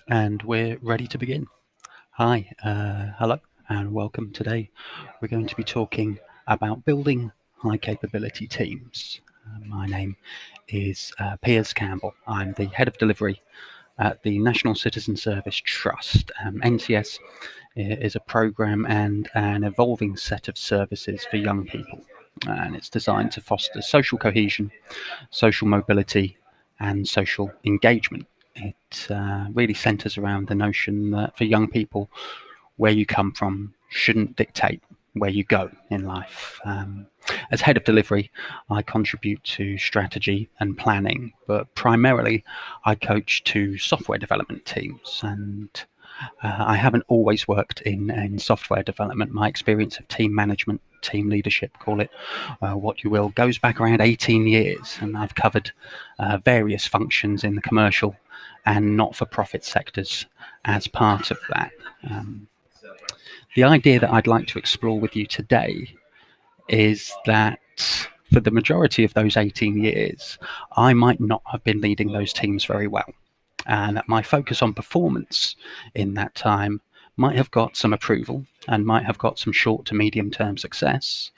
And we're ready to begin. Hi, hello, and welcome. Today we're going to be talking about building high capability teams. My name is Piers Campbell. I'm the head of delivery at the National Citizen Service Trust. NCS is a program and an evolving set of services for young people, and it's designed to foster social cohesion, social mobility, and social engagement. It really centres around the notion that for young people, where you come from shouldn't dictate where you go in life. As head of delivery, I contribute to strategy and planning, but primarily I coach two software development teams. And I haven't always worked in software development. My experience of team management, team leadership, call it what you will, goes back around 18 years. And I've covered various functions in the commercial and not-for-profit sectors as part of that. The idea that I'd like to explore with you today is that for the majority of those 18 years, I might not have been leading those teams very well. And that my focus on performance in that time might have got some approval and might have got some short to medium term success,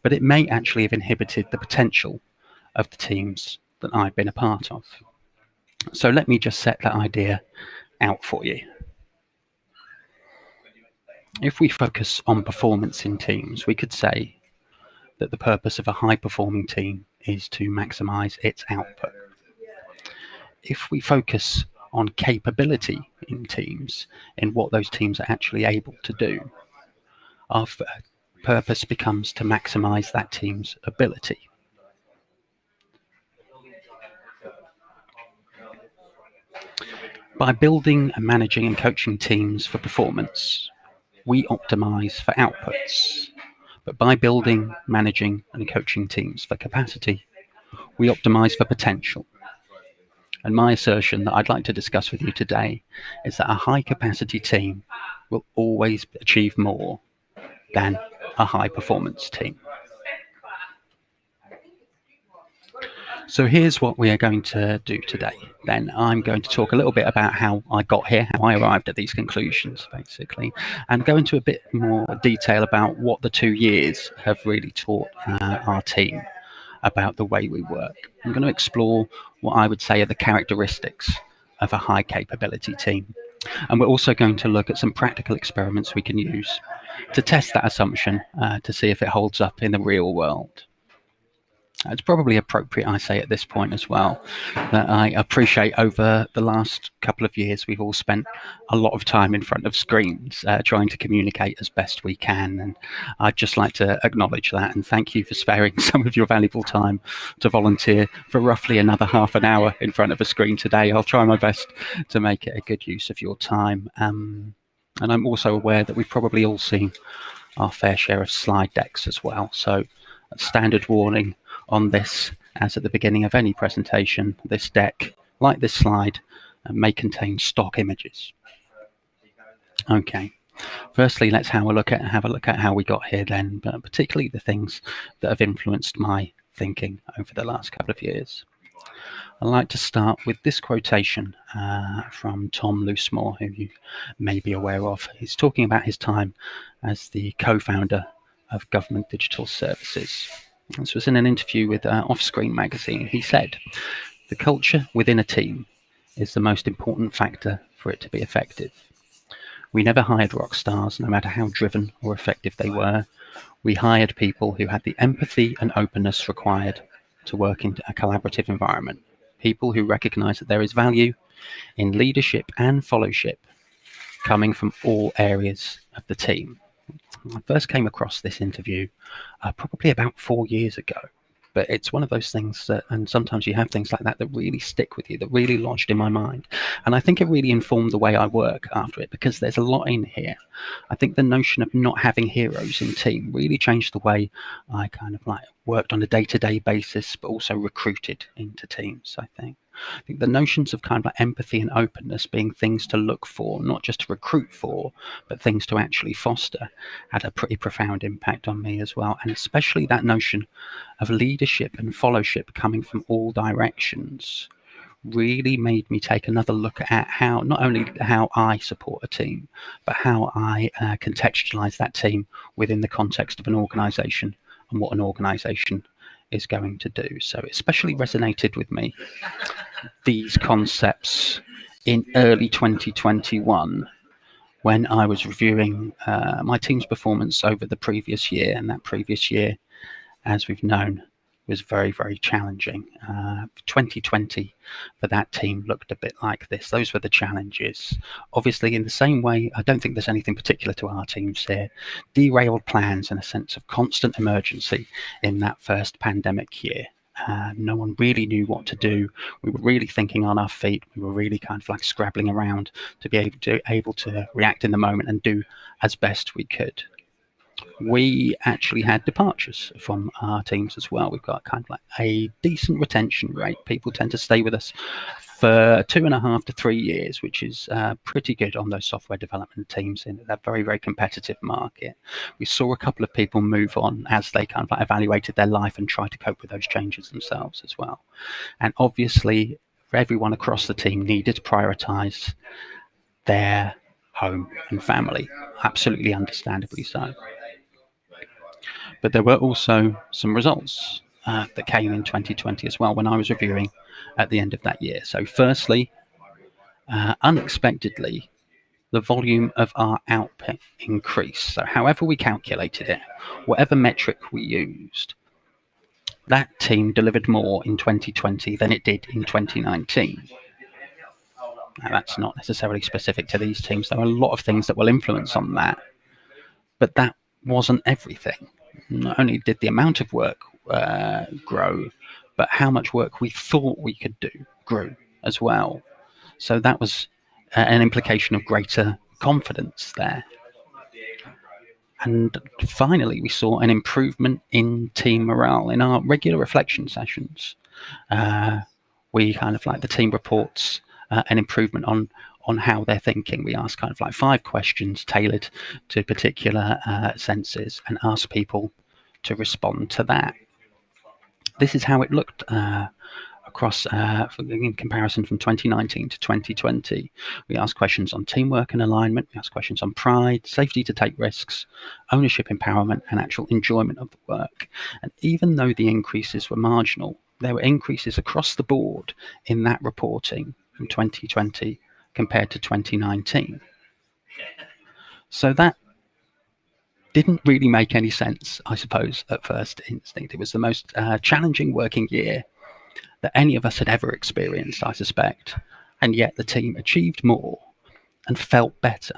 but it may actually have inhibited the potential of the teams that I've been a part of. So let me just set that idea out for you. If we focus on performance in teams, we could say that the purpose of a high-performing team is to maximize its output. If we focus on capability in teams, in what those teams are actually able to do, our purpose becomes to maximize that team's ability. By building and managing and coaching teams for performance, we optimize for outputs. But by building, managing, and coaching teams for capacity, we optimize for potential. And my assertion that I'd like to discuss with you today is that a high capacity team will always achieve more than a high performance team. So here's what we are going to do today. Then I'm going to talk a little bit about how I got here, how I arrived at these conclusions, basically, and go into a bit more detail about what the 2 years have really taught our team about the way we work. I'm going to explore what I would say are the characteristics of a high capability team. And we're also going to look at some practical experiments we can use to test that assumption to see if it holds up in the real world. It's probably appropriate I say at this point as well that I appreciate over the last couple of years we've all spent a lot of time in front of screens trying to communicate as best we can, and I'd just like to acknowledge that and thank you for sparing some of your valuable time to volunteer for roughly another half an hour in front of a screen today. I'll try my best to make it a good use of your time, and I'm also aware that we've probably all seen our fair share of slide decks as well, so a standard warning on this, as at the beginning of any presentation, this deck, like this slide, may contain stock images. Okay, firstly, let's have a look at how we got here then, but particularly the things that have influenced my thinking over the last couple of years. I'd like to start with this quotation from Tom Loosemore, who you may be aware of. He's talking about his time as the co-founder of Government Digital Services. This was in an interview with Offscreen magazine. He said, "The culture within a team is the most important factor for it to be effective. We never hired rock stars, no matter how driven or effective they were. We hired people who had the empathy and openness required to work in a collaborative environment. People who recognize that there is value in leadership and fellowship coming from all areas of the team." I first came across this interview probably about 4 years ago, but it's one of those things that, and sometimes you have things like that that really stick with you, that really lodged in my mind. And I think it really informed the way I work after it, because there's a lot in here. I think the notion of not having heroes in team really changed the way I kind of like worked on a day-to-day basis, but also recruited into teams, I think the notions of kind of like empathy and openness being things to look for, not just to recruit for, but things to actually foster, had a pretty profound impact on me as well. And especially that notion of leadership and fellowship coming from all directions really made me take another look at how, not only how I support a team, but how I contextualize that team within the context of an organization and what an organization is going to do. So it especially resonated with me, these concepts, in early 2021, when I was reviewing my team's performance over the previous year. And that previous year, as we've known, was very, very challenging. 2020 for that team looked a bit like this. Those were the challenges. Obviously, in the same way, I don't think there's anything particular to our teams here. Derailed plans and a sense of constant emergency in that first pandemic year. No one really knew what to do. We were really thinking on our feet. We were really kind of like scrabbling around to be able to react in the moment and do as best we could. We actually had departures from our teams as well. We've got kind of like a decent retention rate. People tend to stay with us for 2.5 to 3 years, which is pretty good on those software development teams in that very, very competitive market. We saw a couple of people move on as they kind of like evaluated their life and tried to cope with those changes themselves as well. And obviously, everyone across the team needed to prioritize their home and family, absolutely understandably so. But there were also some results that came in 2020 as well when I was reviewing at the end of that year. So firstly, unexpectedly, the volume of our output increased. So however we calculated it, whatever metric we used, that team delivered more in 2020 than it did in 2019. Now, that's not necessarily specific to these teams. There are a lot of things that will influence on that, but that wasn't everything. Not only did the amount of work grow, but how much work we thought we could do grew as well. So that was an implication of greater confidence there. And finally, we saw an improvement in team morale. In our regular reflection sessions, we kind of like the team reports an improvement on how they're thinking. We ask kind of like 5 questions tailored to particular senses and ask people to respond to that. This is how it looked across in comparison from 2019 to 2020. We asked questions on teamwork and alignment. We asked questions on pride, safety to take risks, ownership, empowerment, and actual enjoyment of the work. And even though the increases were marginal, there were increases across the board in that reporting from 2020 compared to 2019. So that didn't really make any sense, I suppose, at first instinct. It was the most challenging working year that any of us had ever experienced, I suspect, and yet the team achieved more and felt better.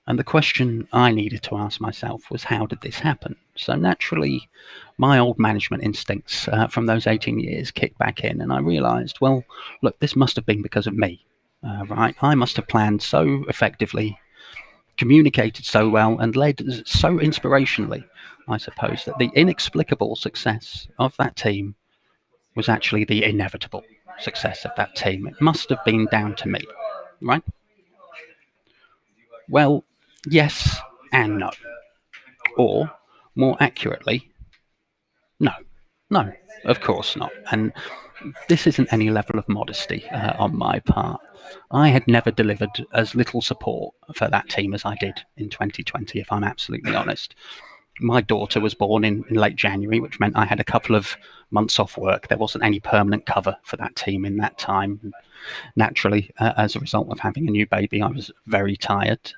And the question I needed to ask myself was, how did this happen? So naturally, my old management instincts from those 18 years kicked back in, and I realized, well, look, this must have been because of me, right? I must have planned so effectively, communicated so well, and led so inspirationally, I suppose, that the inexplicable success of that team was actually the inevitable success of that team. It must have been down to me, right? Well, yes and no. Or, more accurately, no. No, of course not. And this isn't any level of modesty on my part. I had never delivered as little support for that team as I did in 2020, if I'm absolutely honest. My daughter was born in late January, which meant I had a couple of months off work. There wasn't any permanent cover for that team in that time. Naturally, as a result of having a new baby, I was very tired.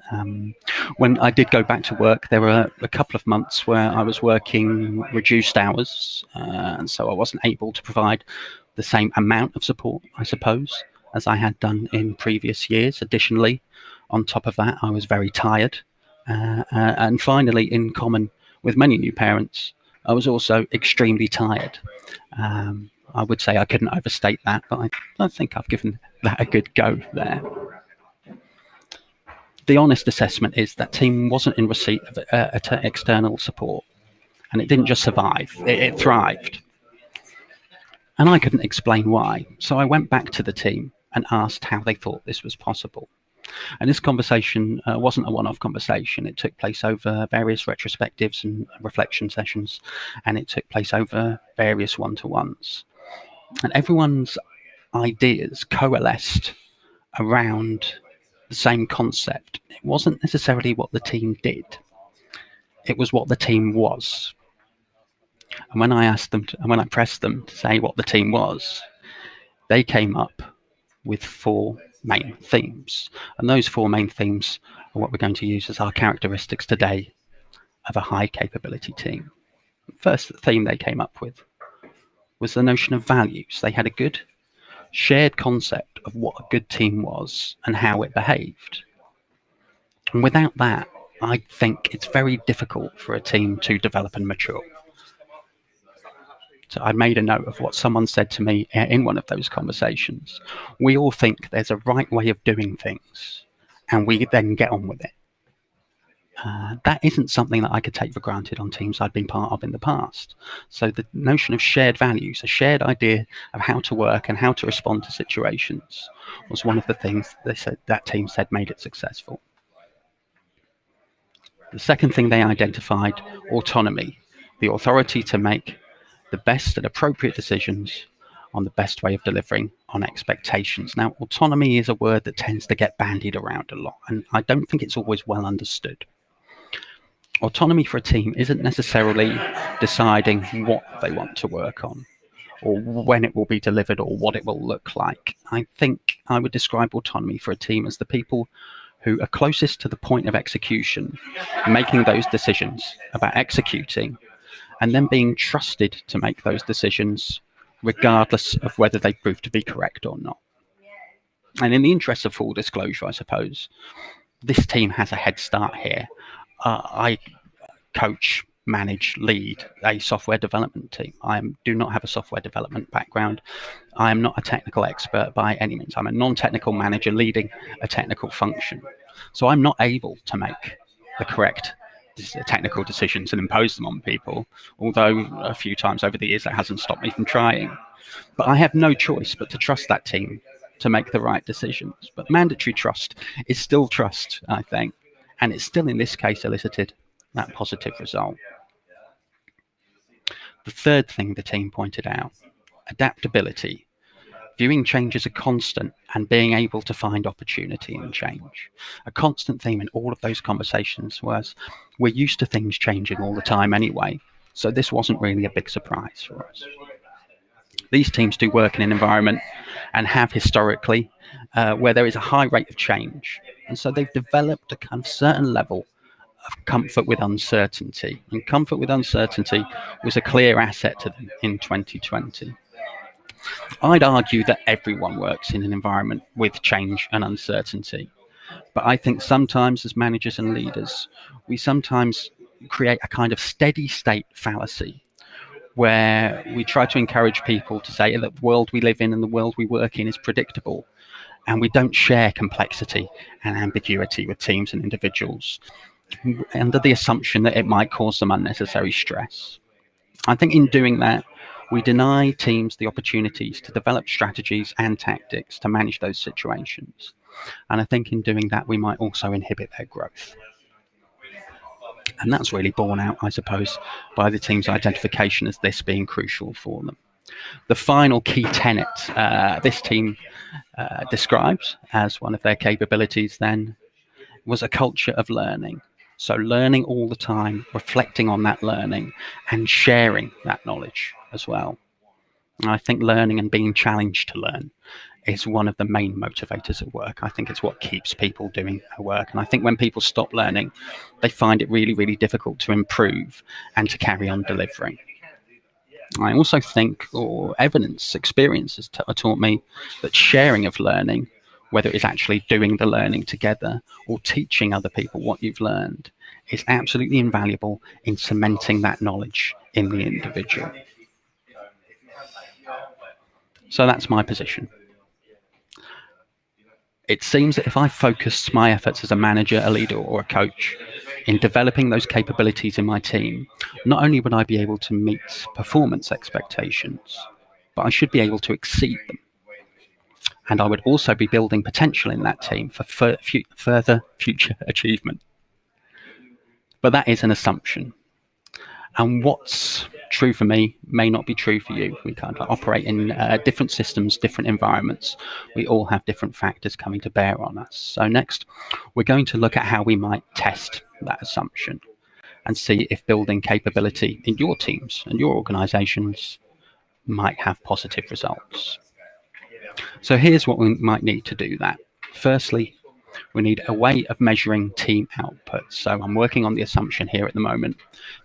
When I did go back to work, there were a couple of months where I was working reduced hours, and so I wasn't able to provide the same amount of support, I suppose, as I had done in previous years. Additionally, on top of that, I was very tired. And finally, in common with many new parents, I was also extremely tired. I would say I couldn't overstate that, but I think I've given that a good go there. The honest assessment is that team wasn't in receipt of external support, and it didn't just survive, it thrived. And I couldn't explain why, so I went back to the team and asked how they thought this was possible. And this conversation wasn't a one-off conversation. It took place over various retrospectives and reflection sessions, and it took place over various one-to-ones. And everyone's ideas coalesced around the same concept. It wasn't necessarily what the team did, it was what the team was. And when I pressed them to say what the team was, they came up with 4 main themes. And those 4 main themes are what we're going to use as our characteristics today of a high capability team. The first theme they came up with was the notion of values. They had a good shared concept of what a good team was and how it behaved. And without that, I think it's very difficult for a team to develop and mature. So I made a note of what someone said to me in one of those conversations. We all think there's a right way of doing things, and we then get on with it. That isn't something that I could take for granted on teams I'd been part of in the past. So the notion of shared values, a shared idea of how to work and how to respond to situations, was one of the things that team said made it successful. The second thing they identified, autonomy, the authority to make the best and appropriate decisions on the best way of delivering on expectations. Now, autonomy is a word that tends to get bandied around a lot, and I don't think it's always well understood. Autonomy for a team isn't necessarily deciding what they want to work on, or when it will be delivered, or what it will look like. I think I would describe autonomy for a team as the people who are closest to the point of execution, making those decisions about executing, and then being trusted to make those decisions regardless of whether they prove to be correct or not. And in the interest of full disclosure, I suppose, this team has a head start here. I coach, manage, lead a software development team. I do not have a software development background. I am not a technical expert by any means. I'm a non-technical manager leading a technical function. So I'm not able to make the correct technical decisions and impose them on people, although a few times over the years that hasn't stopped me from trying. But I have no choice but to trust that team to make the right decisions. But mandatory trust is still trust, I think, and it's still in this case elicited that positive result. The third thing the team pointed out, adaptability. Viewing change as a constant and being able to find opportunity in change. A constant theme in all of those conversations was we're used to things changing all the time anyway, so this wasn't really a big surprise for us. These teams do work in an environment and have historically where there is a high rate of change, and so they've developed a kind of certain level of comfort with uncertainty, and comfort with uncertainty was a clear asset to them in 2020. I'd argue that everyone works in an environment with change and uncertainty. But I think sometimes as managers and leaders, we sometimes create a kind of steady state fallacy where we try to encourage people to say that the world we live in and the world we work in is predictable. And we don't share complexity and ambiguity with teams and individuals under the assumption that it might cause them unnecessary stress. I think in doing that, we deny teams the opportunities to develop strategies and tactics to manage those situations. And I think in doing that, we might also inhibit their growth. And that's really borne out, I suppose, by the team's identification as this being crucial for them. The final key tenet this team describes as one of their capabilities then was a culture of learning. So learning all the time, reflecting on that learning, and sharing that knowledge as well. And I think learning and being challenged to learn is one of the main motivators at work. I think it's what keeps people doing their work. And I think when people stop learning, they find it really, really difficult to improve and to carry on delivering. I also think, or experience has taught me that sharing of learning, whether it's actually doing the learning together or teaching other people what you've learned, is absolutely invaluable in cementing that knowledge in the individual. So that's my position. It seems that if I focused my efforts as a manager, a leader, or a coach in developing those capabilities in my team, not only would I be able to meet performance expectations, but I should be able to exceed them. And I would also be building potential in that team for further future achievement. But that is an assumption. And what's true for me may not be true for you. We kind of operate in different systems, different environments. We all have different factors coming to bear on us. So next, we're going to look at how we might test that assumption and see if building capability in your teams and your organizations might have positive results. So here's what we might need to do that. Firstly, we need a way of measuring team output. So I'm working on the assumption here at the moment.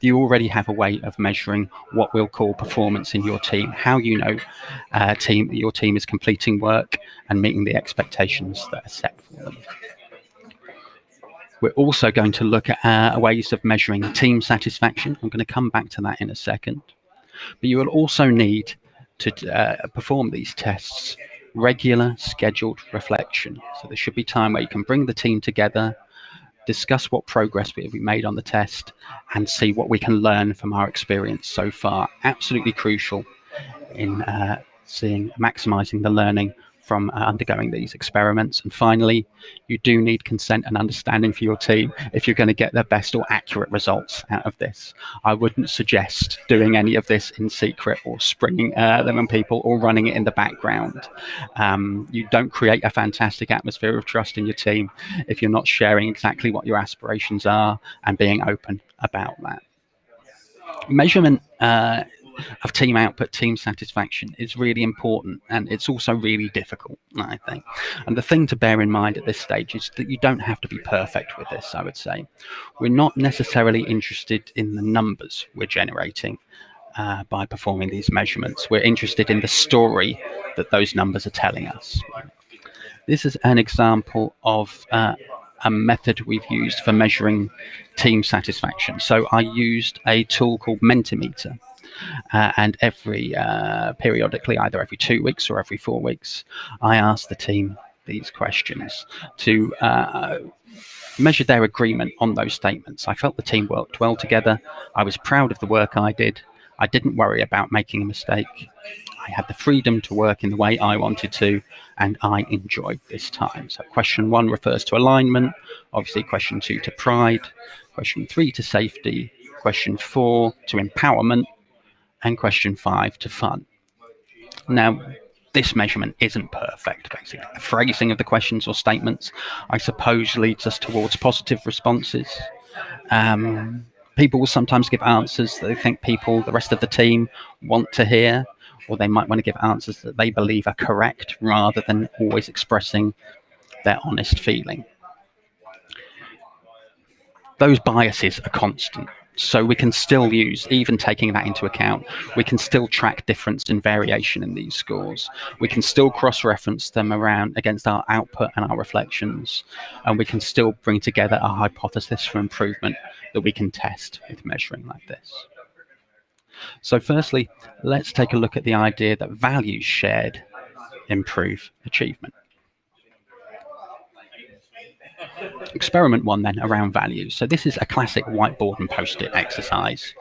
You already have a way of measuring what we'll call performance in your team, how you know your team is completing work and meeting the expectations that are set for them. We're also going to look at ways of measuring team satisfaction. I'm going to come back to that in a second. But you will also need to perform these tests regular scheduled reflection. So there should be time where you can bring the team together, discuss what progress we have made on the test, and see what we can learn from our experience so far. Absolutely crucial in maximizing the learning from undergoing these experiments. And finally, you do need consent and understanding for your team if you're going to get the best or accurate results out of this. I wouldn't suggest doing any of this in secret or springing them on people or running it in the background. You don't create a fantastic atmosphere of trust in your team if you're not sharing exactly what your aspirations are and being open about that. Measurement of team output, team satisfaction is really important, and it's also really difficult, I think. And the thing to bear in mind at this stage is that you don't have to be perfect with this, I would say. We're not necessarily interested in the numbers we're generating by performing these measurements. We're interested in the story that those numbers are telling us. This is an example of a method we've used for measuring team satisfaction. So I used a tool called Mentimeter. And periodically, either every 2 weeks or every 4 weeks, I asked the team these questions to measure their agreement on those statements. I felt the team worked well together. I was proud of the work I did. I didn't worry about making a mistake. I had the freedom to work in the way I wanted to, and I enjoyed this time. So question 1 refers to alignment, obviously question 2 to pride, question 3 to safety, question 4 to empowerment, and question 5 to fun. Now, this measurement isn't perfect, basically. The phrasing of the questions or statements, I suppose, leads us towards positive responses. People will sometimes give answers that they think the rest of the team want to hear, or they might want to give answers that they believe are correct rather than always expressing their honest feeling. Those biases are constant. So we can still use, even taking that into account, we can still track difference and variation in these scores. We can still cross-reference them against our output and our reflections, and we can still bring together a hypothesis for improvement that we can test with measuring like this. So firstly, let's take a look at the idea that values shared improve achievement. Experiment 1 then, around values. So this is a classic whiteboard and post-it exercise.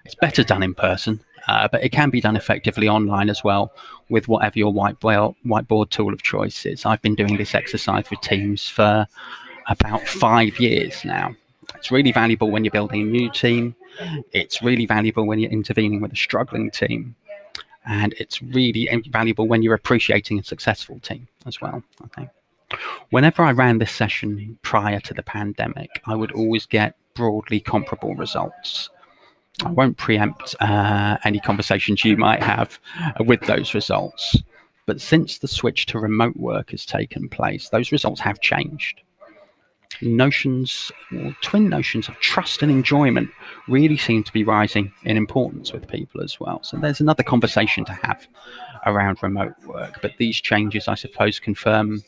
It's better done in person, but it can be done effectively online as well with whatever your whiteboard tool of choice is. I've been doing this exercise with teams for about 5 years now. It's really valuable when you're building a new team. It's really valuable when you're intervening with a struggling team. And it's really valuable when you're appreciating a successful team as well, I think. Whenever I ran this session prior to the pandemic, I would always get broadly comparable results. I won't preempt any conversations you might have with those results. But since the switch to remote work has taken place, those results have changed. Twin notions of trust and enjoyment really seem to be rising in importance with people as well. So there's another conversation to have around remote work. But these changes, I suppose, confirm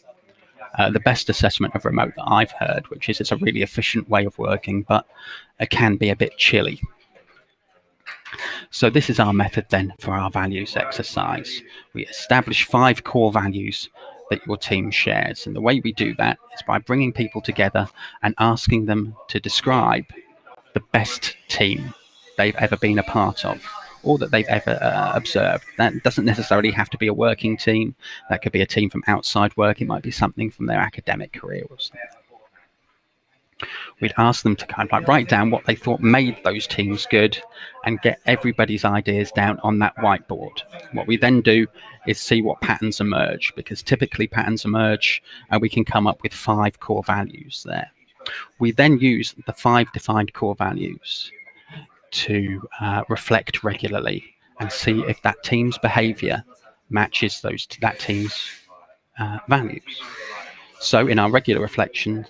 the best assessment of remote that I've heard, which is it's a really efficient way of working, but it can be a bit chilly. So this is our method then for our values exercise. We establish 5 core values that your team shares. And the way we do that is by bringing people together and asking them to describe the best team they've ever been a part of, or that they've ever observed. That doesn't necessarily have to be a working team. That could be a team from outside work. It might be something from their academic career or something. We'd ask them to kind of like write down what they thought made those teams good and get everybody's ideas down on that whiteboard. What we then do is see what patterns emerge, because typically patterns emerge and we can come up with 5 core values there. We then use the 5 defined core values to reflect regularly and see if that team's behavior matches that team's values. So in our regular reflection,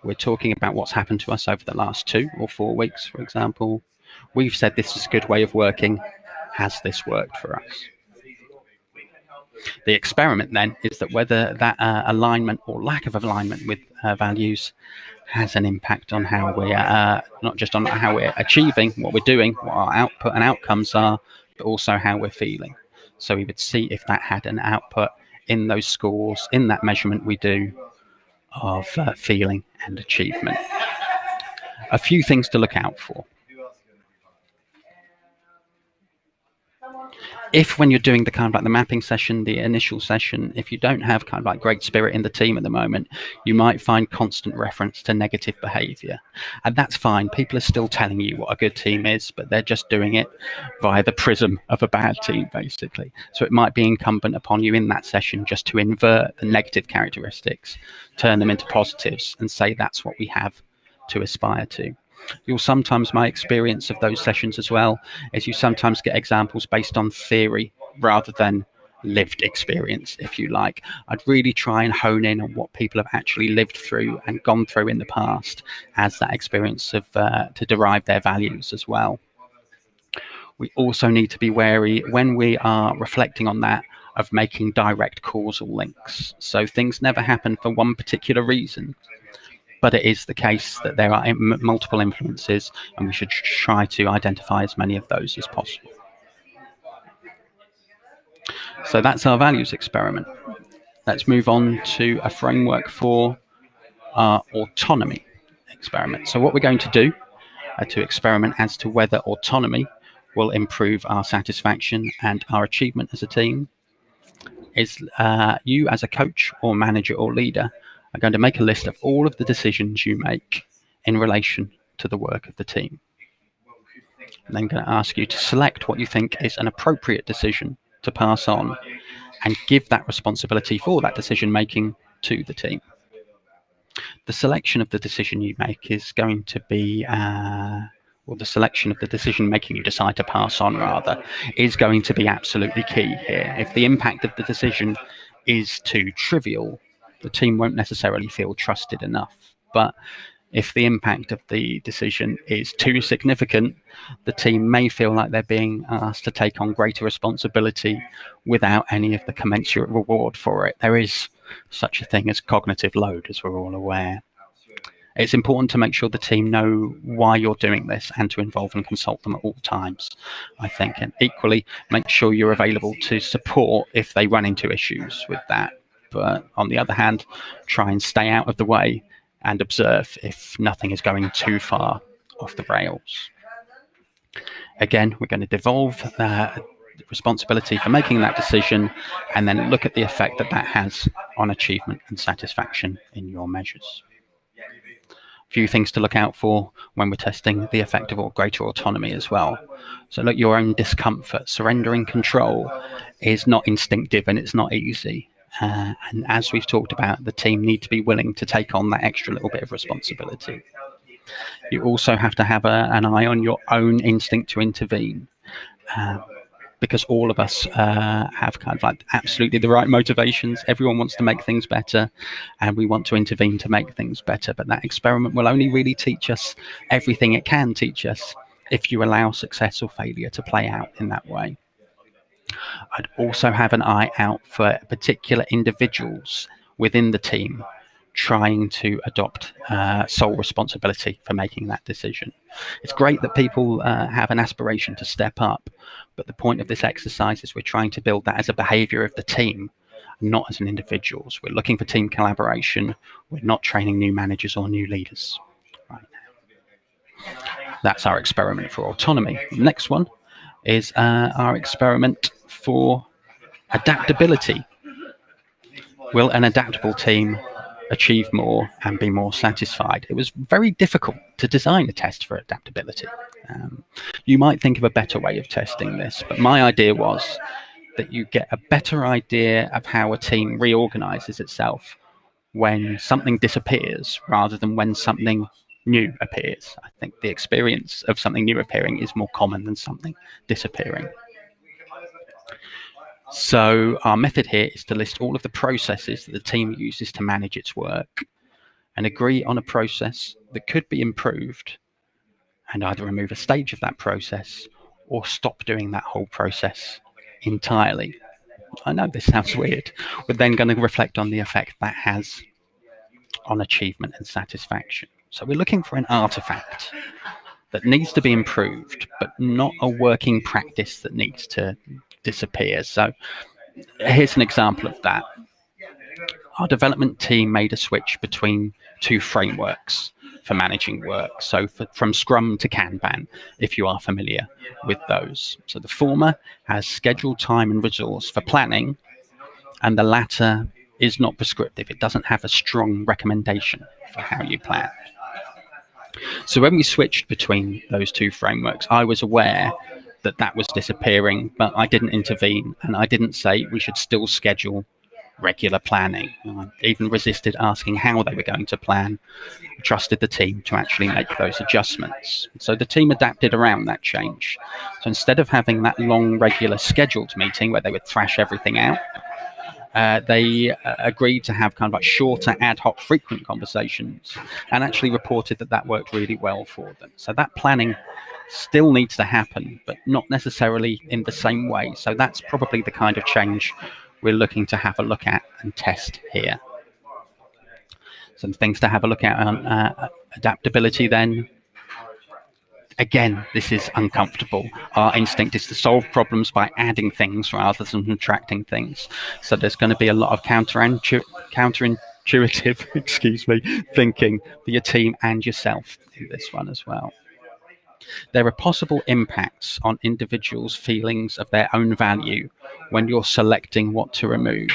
we're talking about what's happened to us over the last 2 or 4 weeks, for example. We've said this is a good way of working. Has this worked for us? The experiment then is that whether that alignment or lack of alignment with values has an impact on how we're, not just on how we're achieving what we're doing, what our output and outcomes are, but also how we're feeling. So we would see if that had an output in those scores, in that measurement we do of feeling and achievement. A few things to look out for. If when you're doing the kind of like the mapping session, the initial session, if you don't have kind of like great spirit in the team at the moment, you might find constant reference to negative behavior. And that's fine. People are still telling you what a good team is, but they're just doing it via the prism of a bad team, basically. So it might be incumbent upon you in that session just to invert the negative characteristics, turn them into positives, and say that's what we have to aspire to. You'll sometimes, my experience of those sessions as well, is you sometimes get examples based on theory rather than lived experience, if you like. I'd really try and hone in on what people have actually lived through and gone through in the past as that experience of to derive their values as well. We also need to be wary when we are reflecting on that of making direct causal links. So things never happen for one particular reason, but it is the case that there are multiple influences, and we should try to identify as many of those as possible. So that's our values experiment. Let's move on to a framework for our autonomy experiment. So what we're going to do to experiment as to whether autonomy will improve our satisfaction and our achievement as a team is you as a coach or manager or leader are going to make a list of all of the decisions you make in relation to the work of the team. I'm then going to ask you to select what you think is an appropriate decision to pass on and give that responsibility for that decision making to the team. The selection of the decision you make is going to be, or the selection of the decision making you decide to pass on rather, is going to be absolutely key here. If the impact of the decision is too trivial, the team won't necessarily feel trusted enough. But if the impact of the decision is too significant, the team may feel like they're being asked to take on greater responsibility without any of the commensurate reward for it. There is such a thing as cognitive load, as we're all aware. It's important to make sure the team know why you're doing this and to involve and consult them at all times, I think. And equally, make sure you're available to support if they run into issues with that. But on the other hand, try and stay out of the way and observe if nothing is going too far off the rails. Again, we're going to devolve responsibility for making that decision and then look at the effect that that has on achievement and satisfaction in your measures. A few things to look out for when we're testing the effect of greater autonomy as well. So look, your own discomfort, surrendering control is not instinctive and it's not easy. And as we've talked about, the team need to be willing to take on that extra little bit of responsibility. You also have to have an eye on your own instinct to intervene, because all of us have kind of like absolutely the right motivations. Everyone wants to make things better, and we want to intervene to make things better. But that experiment will only really teach us everything it can teach us if you allow success or failure to play out in that way. I'd also have an eye out for particular individuals within the team trying to adopt sole responsibility for making that decision. It's great that people have an aspiration to step up, but the point of this exercise is we're trying to build that as a behavior of the team, not as an individuals. We're looking for team collaboration. We're not training new managers or new leaders right now. That's our experiment for autonomy. The next one is our experiment for adaptability. Will an adaptable team achieve more and be more satisfied. It was very difficult to design a test for adaptability. You might think of a better way of testing this, but my idea was that you get a better idea of how a team reorganizes itself when something disappears rather than when something new appears. I think the experience of something new appearing is more common than something disappearing. So our method here is to list all of the processes that the team uses to manage its work and agree on a process that could be improved, and either remove a stage of that process or stop doing that whole process entirely. I know this sounds weird. We're then going to reflect on the effect that has on achievement and satisfaction. So we're looking for an artifact that needs to be improved, but not a working practice that needs to disappear. So here's an example of that. Our development team made a switch between two frameworks for managing work. So from Scrum to Kanban, if you are familiar with those. So the former has scheduled time and resource for planning, and the latter is not prescriptive. It doesn't have a strong recommendation for how you plan. So when we switched between those two frameworks, I was aware that that was disappearing, but I didn't intervene, and I didn't say we should still schedule regular planning. I even resisted asking how they were going to plan. I trusted the team to actually make those adjustments. So the team adapted around that change. So instead of having that long, regular scheduled meeting where they would thrash everything out, they agreed to have kind of like shorter, ad hoc, frequent conversations, and actually reported that that worked really well for them. So that planning still needs to happen, but not necessarily in the same way. So that's probably the kind of change we're looking to have a look at and test here. Some things to have a look at on adaptability then. Again, this is uncomfortable. Our instinct is to solve problems by adding things rather than subtracting things. So there's going to be a lot of counterintuitive thinking for your team and yourself in this one as well. There are possible impacts on individuals' feelings of their own value when you're selecting what to remove.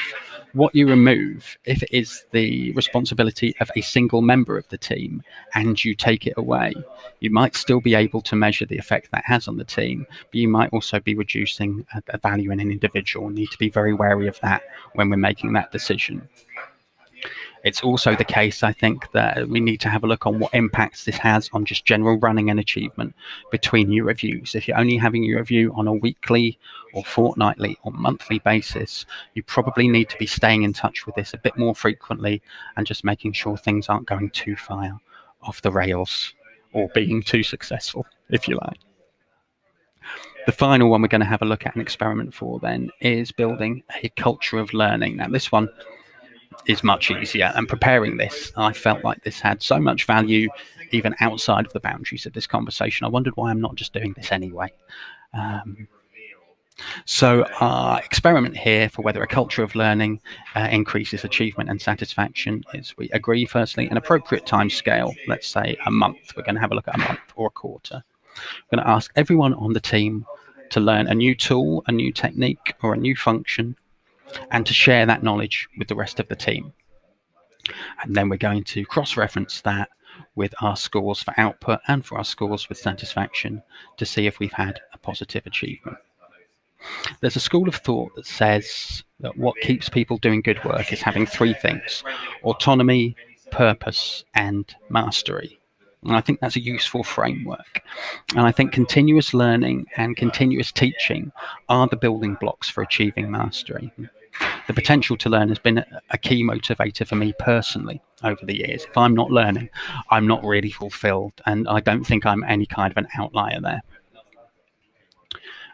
What you remove, if it is the responsibility of a single member of the team and you take it away, you might still be able to measure the effect that has on the team, but you might also be reducing a value in an individual. We need to be very wary of that when we're making that decision. It's also the case, I think, that we need to have a look on what impacts this has on just general running and achievement between your reviews. If you're only having your review on a weekly or fortnightly or monthly basis, you probably need to be staying in touch with this a bit more frequently and just making sure things aren't going too far off the rails or being too successful, if you like. The final one we're going to have a look at and experiment for then is building a culture of learning. Now, this one is much easier, and preparing this, I felt like this had so much value even outside of the boundaries of this conversation. I wondered why I'm not just doing this anyway. So our experiment here for whether a culture of learning increases achievement and satisfaction is we agree firstly an appropriate time scale, let's say a month. We're going to have a look at a month or a quarter. We're going to ask everyone on the team to learn a new tool, a new technique, or a new function, and to share that knowledge with the rest of the team. And then we're going to cross-reference that with our scores for output and for our scores with satisfaction to see if we've had a positive achievement. There's a school of thought that says that what keeps people doing good work is having three things: autonomy, purpose, and mastery. And I think that's a useful framework. And I think continuous learning and continuous teaching are the building blocks for achieving mastery. The potential to learn has been a key motivator for me personally over the years. If I'm not learning, I'm not really fulfilled, and I don't think I'm any kind of an outlier there.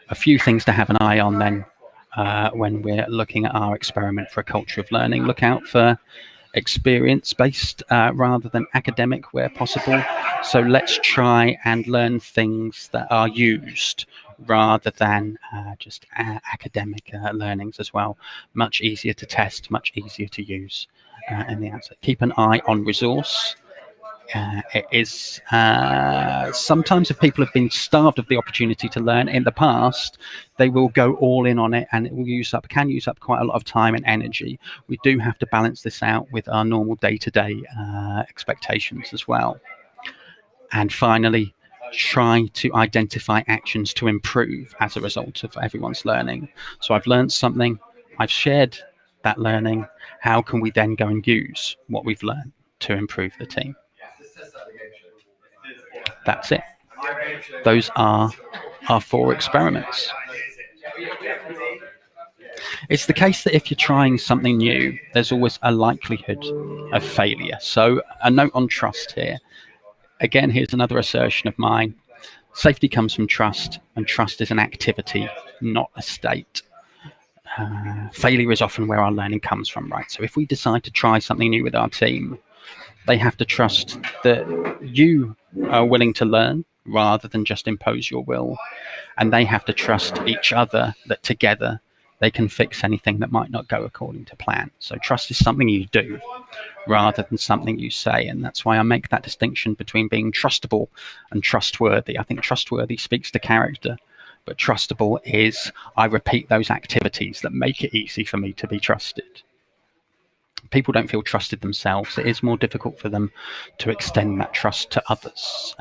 A few things to have an eye on then when we're looking at our experiment for a culture of learning. Look out for experience-based rather than academic where possible. So let's try and learn things that are used rather than just academic learnings as well. Much easier to test, much easier to use in the outset. Keep an eye on resource. It is sometimes, if people have been starved of the opportunity to learn in the past, they will go all in on it, and it will can use up quite a lot of time and energy. We do have to balance this out with our normal day-to-day expectations as well. And finally, try to identify actions to improve as a result of everyone's learning. So I've learned something, I've shared that learning. How can we then go and use what we've learned to improve the team? That's it. Those are our 4 experiments. It's the case that if you're trying something new, there's always a likelihood of failure. So a note on trust here. Again, here's another assertion of mine. Safety comes from trust, and trust is an activity, not a state. Failure is often where our learning comes from, right? So if we decide to try something new with our team, they have to trust that you are willing to learn rather than just impose your will. And they have to trust each other that together they can fix anything that might not go according to plan. So trust is something you do rather than something you say. And that's why I make that distinction between being trustable and trustworthy. I think trustworthy speaks to character, but trustable is I repeat those activities that make it easy for me to be trusted. People don't feel trusted themselves. It is more difficult for them to extend that trust to others.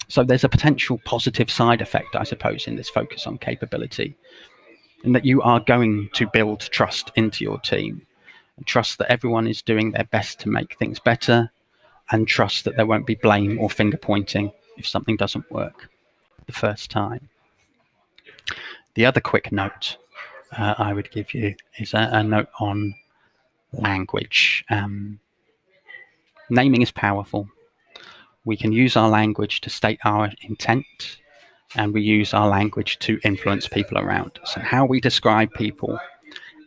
So there's a potential positive side effect, I suppose, in this focus on capability, in that you are going to build trust into your team. Trust that everyone is doing their best to make things better, and trust that there won't be blame or finger pointing if something doesn't work the first time. The other quick note I would give you is a note on language. Naming is powerful. We can use our language to state our intent, and we use our language to influence people around us. And how we describe people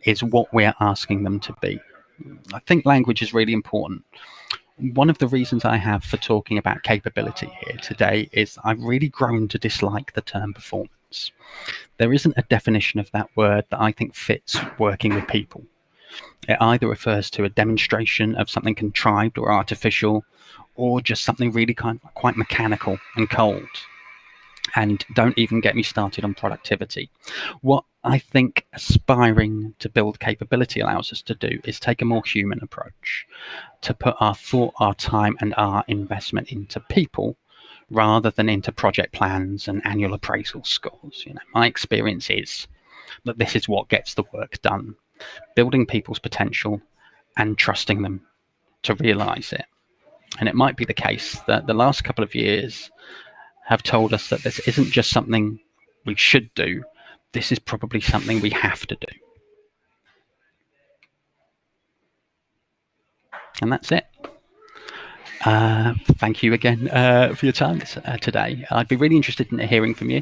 is what we're asking them to be. I think language is really important. One of the reasons I have for talking about capability here today is I've really grown to dislike the term performance. There isn't a definition of that word that I think fits working with people. It either refers to a demonstration of something contrived or artificial, or just something really quite mechanical and cold. And don't even get me started on productivity. What I think aspiring to build capability allows us to do is take a more human approach, to put our thought, our time, and our investment into people rather than into project plans and annual appraisal scores. My experience is that this is what gets the work done. Building people's potential and trusting them to realize it. And it might be the case that the last couple of years have told us that this isn't just something we should do, this is probably something we have to do. And that's it. Thank you again for your time today. I'd be really interested in hearing from you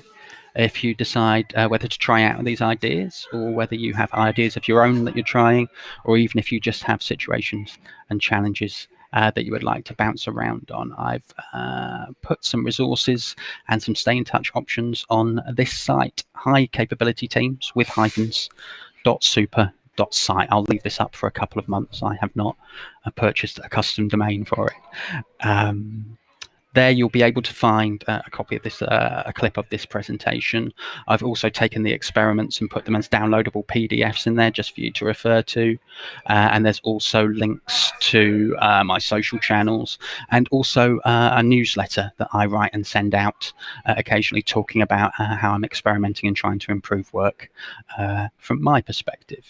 if you decide whether to try out these ideas, or whether you have ideas of your own that you're trying, or even if you just have situations and challenges that you would like to bounce around on. I've put some resources and some stay in touch options on this site, High Capability Teams with hyphens.super.site. I'll leave this up for a couple of months. I have not purchased a custom domain for it. There you'll be able to find a copy of this, a clip of this presentation. I've also taken the experiments and put them as downloadable PDFs in there just for you to refer to. And there's also links to my social channels, and also a newsletter that I write and send out occasionally, talking about how I'm experimenting and trying to improve work from my perspective.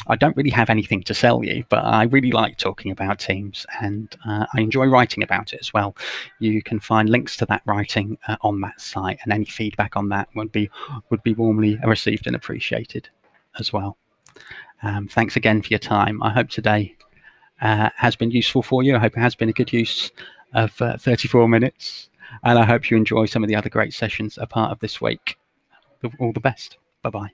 I don't really have anything to sell you, but I really like talking about teams, and I enjoy writing about it as well. You can find links to that writing on that site, and any feedback on that would be warmly received and appreciated as well. Thanks again for your time. I hope today has been useful for you. I hope it has been a good use of 34 minutes, and I hope you enjoy some of the other great sessions a part of this week. All the best. Bye-bye.